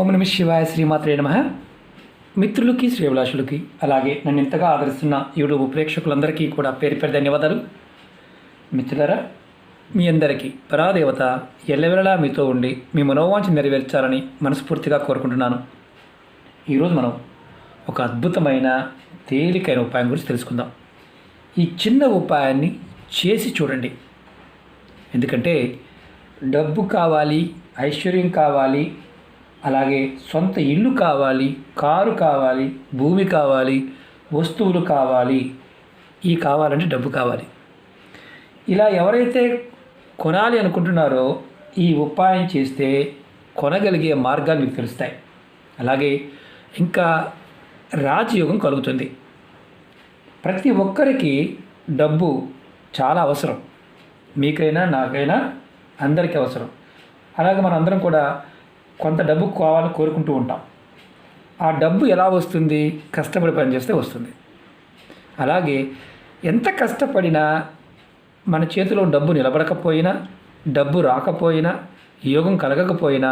ఓం నమ శివాయ, శ్రీమాత్రే నమః. మిత్రులకి, శ్రేభిలాషులకి, అలాగే నన్ను ఇంతగా ఆదరిస్తున్న యూట్యూబ్ ప్రేక్షకులందరికీ కూడా పేరు పేరు ధన్యవాదాలు. మిత్రులారా, మీ అందరికీ పరాదేవత ఎల్లవెల్లలా మీతో ఉండి మీ మనోవాంఛ నెరవేర్చాలని మనస్ఫూర్తిగా కోరుకుంటున్నాను. ఈరోజు మనం ఒక అద్భుతమైన తేలికైన ఉపాయం గురించి తెలుసుకుందాం. ఈ చిన్న ఉపాయాన్ని చేసి చూడండి. ఎందుకంటే డబ్బు కావాలి, ఐశ్వర్యం కావాలి, అలాగే సొంత ఇల్లు కావాలి, కారు కావాలి, భూమి కావాలి, వస్తువులు కావాలి. ఈ కావాలంటే డబ్బు కావాలి. ఇలా ఎవరైతే కొనాలి అనుకుంటున్నారో ఈ ఉపాయం చేస్తే కొనగలిగే మార్గాలు మీకు తెలుస్తాయి. అలాగే ఇంకా రాజయోగం కలుగుతుంది. ప్రతి ఒక్కరికి డబ్బు చాలా అవసరం. మీకైనా, నాకైనా, అందరికీ అవసరం. అలాగే మనందరం కూడా కొంత డబ్బు కావాలని కోరుకుంటూ ఉంటాం. ఆ డబ్బు ఎలా వస్తుంది? కష్టపడి పనిచేస్తే వస్తుంది. అలాగే ఎంత కష్టపడినా మన చేతిలో డబ్బు నిలబడకపోయినా, డబ్బు రాకపోయినా, యోగం కలగకపోయినా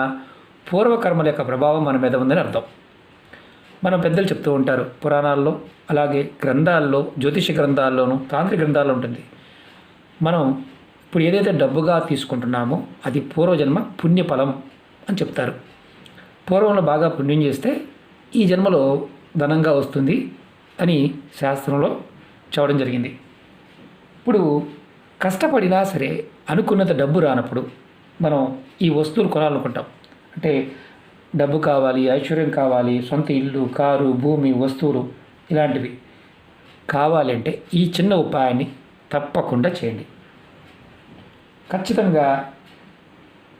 పూర్వకర్మల యొక్క ప్రభావం మన మీద ఉందని అర్థం. మన పెద్దలు చెప్తూ ఉంటారు పురాణాల్లో, అలాగే గ్రంథాల్లో, జ్యోతిష గ్రంథాల్లోనూ, తాంత్రిక గ్రంథాల్లో ఉంటుంది. మనం ఇప్పుడు ఏదైతే డబ్బుగా తీసుకుంటున్నామో అది పూర్వజన్మ పుణ్యఫలం అని చెప్తారు. పూర్వంలో బాగా పుణ్యం చేస్తే ఈ జన్మలో ధనంగా వస్తుంది అని శాస్త్రంలో చెప్పడం జరిగింది. ఇప్పుడు కష్టపడినా సరే అనుకున్నంత డబ్బు రానప్పుడు మనం ఈ వస్తువులు కొనాలనుకుంటాం. అంటే డబ్బు కావాలి, ఐశ్వర్యం కావాలి, సొంత ఇల్లు, కారు, భూమి, వస్తువులు ఇలాంటివి కావాలి అంటే ఈ చిన్న ఉపాయాన్ని తప్పకుండా చేయండి. ఖచ్చితంగా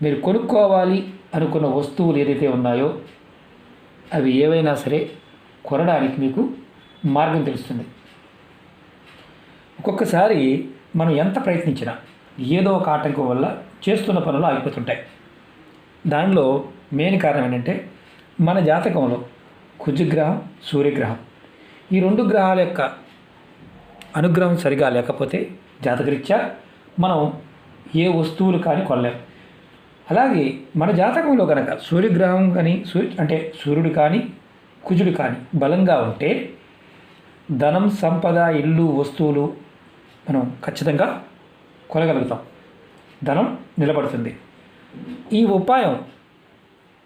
మీరు కొనుక్కోవాలి అనుకున్న వస్తువులు ఏదైతే ఉన్నాయో అవి ఏవైనా సరే కొనడానికి మీకు మార్గం తెలుస్తుంది. ఒక్కొక్కసారి మనం ఎంత ప్రయత్నించినా ఏదో ఒక ఆటంకం వల్ల చేస్తున్న పనులు ఆగిపోతుంటాయి. దానిలో మెయిన్ కారణం ఏంటంటే మన జాతకంలో కుజగ్రహం, సూర్యగ్రహం ఈ రెండు గ్రహాల యొక్క అనుగ్రహం సరిగా లేకపోతే జాతకరీత్యా మనం ఏ వస్తువులు కానీ కొనలేం. అలాగే మన జాతకంలో కనుక సూర్యగ్రహం కానీ అంటే సూర్యుడు కానీ కుజుడు కానీ బలంగా ఉంటే ధనం, సంపద, ఇల్లు, వస్తువులు మనం ఖచ్చితంగా కొనగలుగుతాం. ధనం నిలబడుతుంది. ఈ ఉపాయం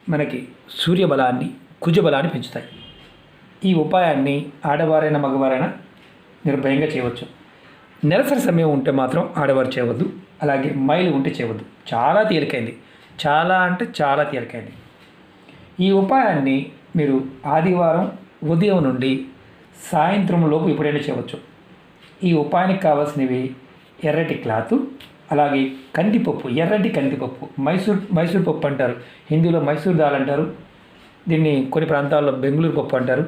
మనకి సూర్యబలాన్ని, కుజబలాన్ని పెంచుతాయి. ఈ ఉపాయాన్ని ఆడవారైనా మగవారైనా నిర్భయంగా చేయవచ్చు. నెలసరి సమయం ఉంటే మాత్రం ఆడవారు చేయవద్దు. అలాగే మైలు ఉంటే చేయవద్దు. చాలా తేలికైంది, చాలా అంటే చాలా తేలికైంది. ఈ ఉపాయాన్ని మీరు ఆదివారం ఉదయం నుండి సాయంత్రం లోపు ఎప్పుడైనా చేయవచ్చు. ఈ ఉపాయానికి కావాల్సినవి ఎర్రటి క్లాత్, అలాగే కందిపప్పు, ఎర్రటి కందిపప్పు, మైసూర్ పప్పు అంటారు, హిందీలో మైసూర్ దాల్ అంటారు, దీన్ని కొన్ని ప్రాంతాల్లో బెంగళూరు పప్పు అంటారు.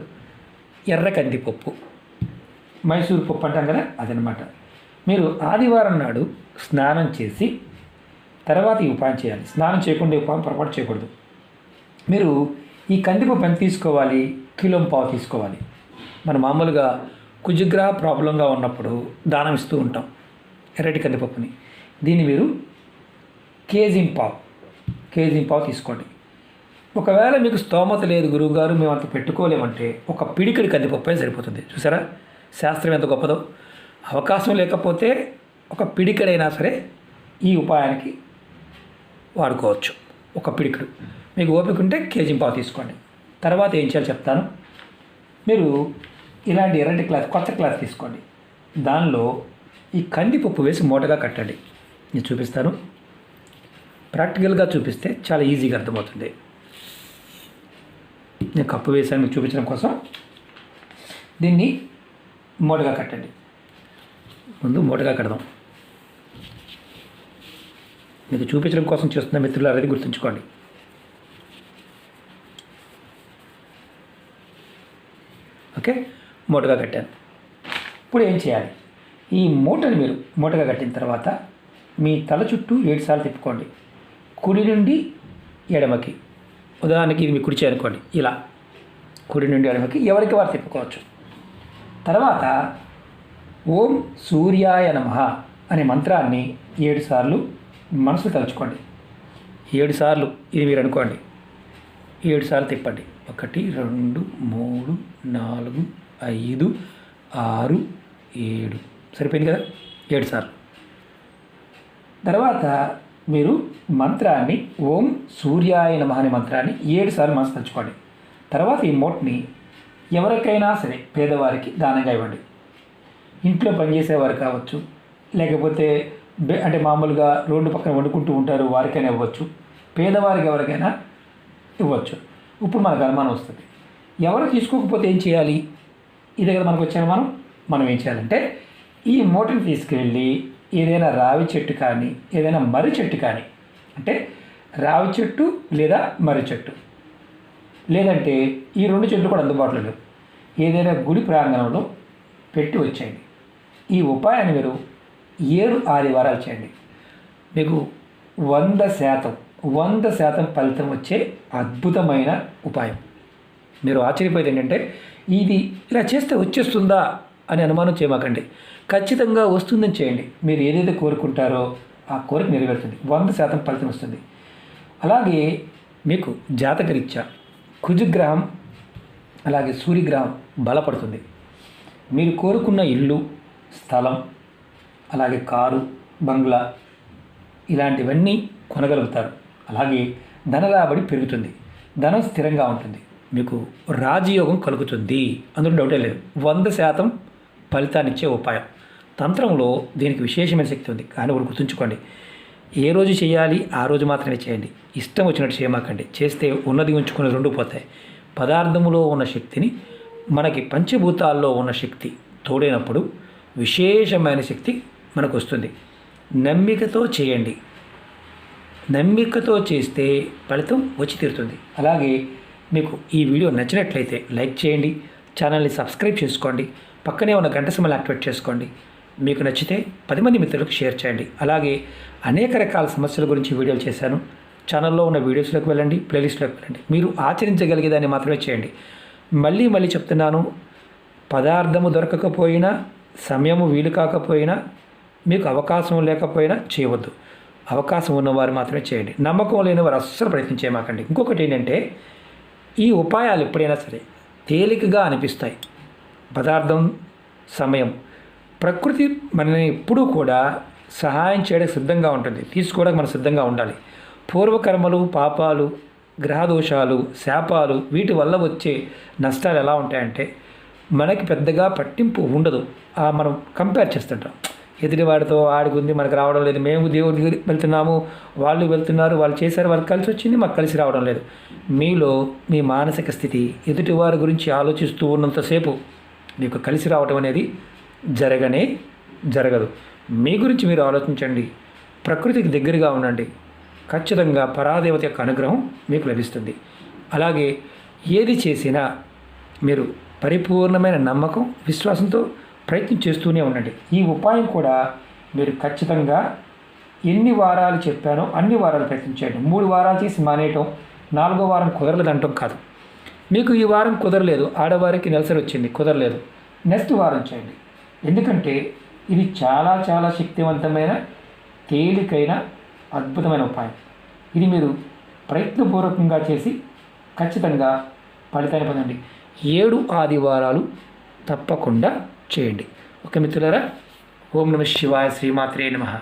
ఎర్ర కందిపప్పు, మైసూర్ పప్పు అంటాం కదా, అదనమాట. మీరు ఆదివారం నాడు స్నానం చేసి తర్వాత ఈ ఉపాయం చేయాలి. స్నానం చేయకుండా ఈ ఉపాయం పొరపాటు చేయకూడదు. మీరు ఈ కందిపప్పు ఎంత తీసుకోవాలి? కిలో పావు తీసుకోవాలి. మనం మామూలుగా కుజగ్రహ ప్రాబ్లంగా ఉన్నప్పుడు దానం ఇస్తూ ఉంటాం ఎర్రటి కందిపప్పుని. దీన్ని మీరు కేజీ పావు తీసుకోండి. ఒకవేళ మీకు స్తోమత లేదు, గురువుగారు మేము అంత పెట్టుకోలేమంటే ఒక పిడికిడి కందిపప్పు అయితే సరిపోతుంది. చూసారా శాస్త్రం ఎంత గొప్పదో. అవకాశం లేకపోతే ఒక పిడికిడైనా సరే ఈ ఉపాయానికి వాడుకోవచ్చు. ఒక పిడికిడు. మీకు ఓపిక ఉంటే కేజీ పావు తీసుకోండి. తర్వాత ఏం చేయాలో చెప్తాను. మీరు ఇలాంటి ఎర్రటి క్లాత్, కొత్త క్లాత్ తీసుకోండి. దానిలో ఈ కందిపప్పు వేసి మూటగా కట్టండి. నేను చూపిస్తాను. ప్రాక్టికల్గా చూపిస్తే చాలా ఈజీగా అర్థమవుతుంది. నేను కప్పు వేసాను మీకు చూపించడం కోసం. దీన్ని మూటగా కట్టండి. ముందు మూటగా కడదాం. మీకు చూపించడం కోసం చేస్తున్న మిత్రులు అనేది గుర్తుంచుకోండి. ఓకే, మూటగా కట్టాను. ఇప్పుడు ఏం చేయాలి? ఈ మూటని మీరు మూటగా కట్టిన తర్వాత మీ తల చుట్టూ 7 సార్లు తిప్పుకోండి. కుడి నుండి ఎడమకి. ఉదాహరణకి ఇది మీ కుడి చేయి అనుకోండి. ఇలా కుడి నుండి ఎడమకి ఎవరికి వారు తిప్పుకోవచ్చు. తర్వాత ఓం సూర్యాయ నమః అనే మంత్రాన్ని 7 సార్లు మనసు తలుచుకోండి. 7 సార్లు ఇది మీరు అనుకోండి. 7 సార్లు తిప్పండి. 1, 2, 3, 4, 5, 6, 7 సరిపోయింది కదా. 7 సార్లు. తర్వాత మీరు మంత్రాన్ని ఓం సూర్యాయ నమః అనే మంత్రాన్ని 7 సార్లు మనసు తలుచుకోండి. తర్వాత ఈ మూటని ఎవరికైనా సరే పేదవారికి దానంగా ఇవ్వండి. ఇంట్లో పనిచేసేవారు కావచ్చు, లేకపోతే అంటే మామూలుగా రోడ్డు పక్కన వండుకుంటూ ఉంటారు, వారికైనా ఇవ్వచ్చు. పేదవారికి ఎవరికైనా ఇవ్వచ్చు. ఇప్పుడు మనకు అనుమానం వస్తుంది, ఎవరు తీసుకోకపోతే ఏం చేయాలి? ఈ దగ్గర మనకు వచ్చాను మనం ఏం చేయాలంటే ఈ మూటని తీసుకెళ్ళి ఏదైనా రావి చెట్టు కానీ ఏదైనా మర్రి చెట్టు కానీ, అంటే రావి చెట్టు లేదా మర్రి చెట్టు, లేదంటే ఈ 2 చెట్లు కూడా అందుబాటులో లేవు, ఏదైనా గుడి ప్రాంగణంలో పెట్టి వచ్చేయండి. ఈ ఉపాయాన్ని మీరు 7 ఆదివారాలు చేయండి. మీకు 100% ఫలితం వచ్చే అద్భుతమైన ఉపాయం. మీరు ఆశ్చర్యపోయేది ఏంటంటే ఇది ఇలా చేస్తే వచ్చేస్తుందా అని అనుమానం చేయమాకండి. ఖచ్చితంగా వస్తుందని చేయండి. మీరు ఏదైతే కోరుకుంటారో ఆ కోరిక నెరవేరుతుంది. 100% ఫలితం వస్తుంది. అలాగే మీకు జాతకరీత్యా కుజగ్రహం అలాగే సూర్యగ్రహం బలపడుతుంది. మీరు కోరుకున్న ఇల్లు, స్థలం, అలాగే కారు, బంగ్లా ఇలాంటివన్నీ కొనగలుగుతారు. అలాగే ధనరాబడి పెరుగుతుంది, ధనం స్థిరంగా ఉంటుంది, మీకు రాజయోగం కలుగుతుంది. అందులో డౌటే లేదు. 100% ఫలితాన్ని ఇచ్చే ఉపాయం. తంత్రంలో దీనికి విశేషమైన శక్తి ఉంది. కానీ ఒకటి గుర్తుంచుకోండి, ఏ రోజు చేయాలి ఆ రోజు మాత్రమే చేయండి. ఇష్టం వచ్చినట్టు చేయమాకండి. చేస్తే ఉన్నది ఉంచుకుని 2 పోతాయి. పదార్థములో ఉన్న శక్తిని మనకి పంచభూతాల్లో ఉన్న శక్తి తోడైనప్పుడు విశేషమైన శక్తి మనకు వస్తుంది. నమ్మికతో చేయండి. నమ్మికతో చేస్తే ఫలితం వచ్చి తీరుతుంది. అలాగే మీకు ఈ వీడియో నచ్చినట్లయితే లైక్ చేయండి, ఛానల్ని సబ్స్క్రైబ్ చేసుకోండి, పక్కనే ఉన్న గంట సింబల్ యాక్టివేట్ చేసుకోండి. మీకు నచ్చితే 10 మంది మిత్రులకు షేర్ చేయండి. అలాగే అనేక రకాల సమస్యల గురించి వీడియోలు చేశాను. ఛానల్లో ఉన్న వీడియోస్లోకి వెళ్ళండి, ప్లేలిస్ట్లోకి వెళ్ళండి. మీరు ఆచరించగలిగేదాన్ని మాత్రమే చేయండి. మళ్ళీ చెప్తున్నాను, పదార్థము దొరకకపోయినా, సమయము వీలు కాకపోయినా, మీకు అవకాశం లేకపోయినా చేయవద్దు. అవకాశం ఉన్నవారు మాత్రమే చేయండి. నమ్మకం లేని వారు అస్సలు ప్రయత్నం చేయమాకండి. ఇంకొకటి ఏంటంటే ఈ ఉపాయాలు ఎప్పుడైనా సరే తేలికగా అనిపిస్తాయి. పదార్థం, సమయం, ప్రకృతి మనల్ని ఎప్పుడూ కూడా సహాయం చేయడానికి సిద్ధంగా ఉంటుంది. తీసుకోవడానికి మనం సిద్ధంగా ఉండాలి. పూర్వకర్మలు, పాపాలు, గ్రహదోషాలు, శాపాలు వీటి వల్ల వచ్చే నష్టాలు ఎలా ఉంటాయంటే మనకి పెద్దగా పట్టింపు ఉండదు. మనం కంపేర్ చేస్తుంటాం. ఎదుటివాడితో ఆడికి ఉంది, మనకు రావడం లేదు, మేము దేవుడి దగ్గరికి వెళ్తున్నాము, వాళ్ళు వెళ్తున్నారు, వాళ్ళు చేశారు, వాళ్ళకి కలిసి వచ్చింది, మాకు కలిసి రావడం లేదు. మీలో మీ మానసిక స్థితి ఎదుటివారి గురించి ఆలోచిస్తూ ఉన్నంతసేపు మీకు కలిసి రావడం అనేది జరగదు. మీ గురించి మీరు ఆలోచించండి, ప్రకృతికి దగ్గరగా ఉండండి. ఖచ్చితంగా పరాదేవత యొక్క అనుగ్రహం మీకు లభిస్తుంది. అలాగే ఏది చేసినా మీరు పరిపూర్ణమైన నమ్మకం, విశ్వాసంతో ప్రయత్నం చేస్తూనే ఉండండి. ఈ ఉపాయం కూడా మీరు ఖచ్చితంగా ఎన్ని వారాలు చెప్పానో అన్ని వారాలు ప్రయత్నించండి. 3 వారాలు చేసి మానేయటం, 4వ వారం కుదరలేదంటాం కాదు. మీకు ఈ వారం కుదరలేదు, ఆడవారికి నెలసరి వచ్చింది, కుదరలేదు, నెక్స్ట్ వారం చేయండి. ఎందుకంటే ఇది చాలా చాలా శక్తివంతమైన, తేలికైన, అద్భుతమైన ఉపాయం. ఇది మీరు ప్రయత్నపూర్వకంగా చేసి ఖచ్చితంగా ఫలితాన్ని పొందండి. 7 ఆదివారాలు తప్పకుండా చేయండి. ఓకే మిత్రులారా, ఓం నమః శివాయ, శ్రీమాత్రే నమః.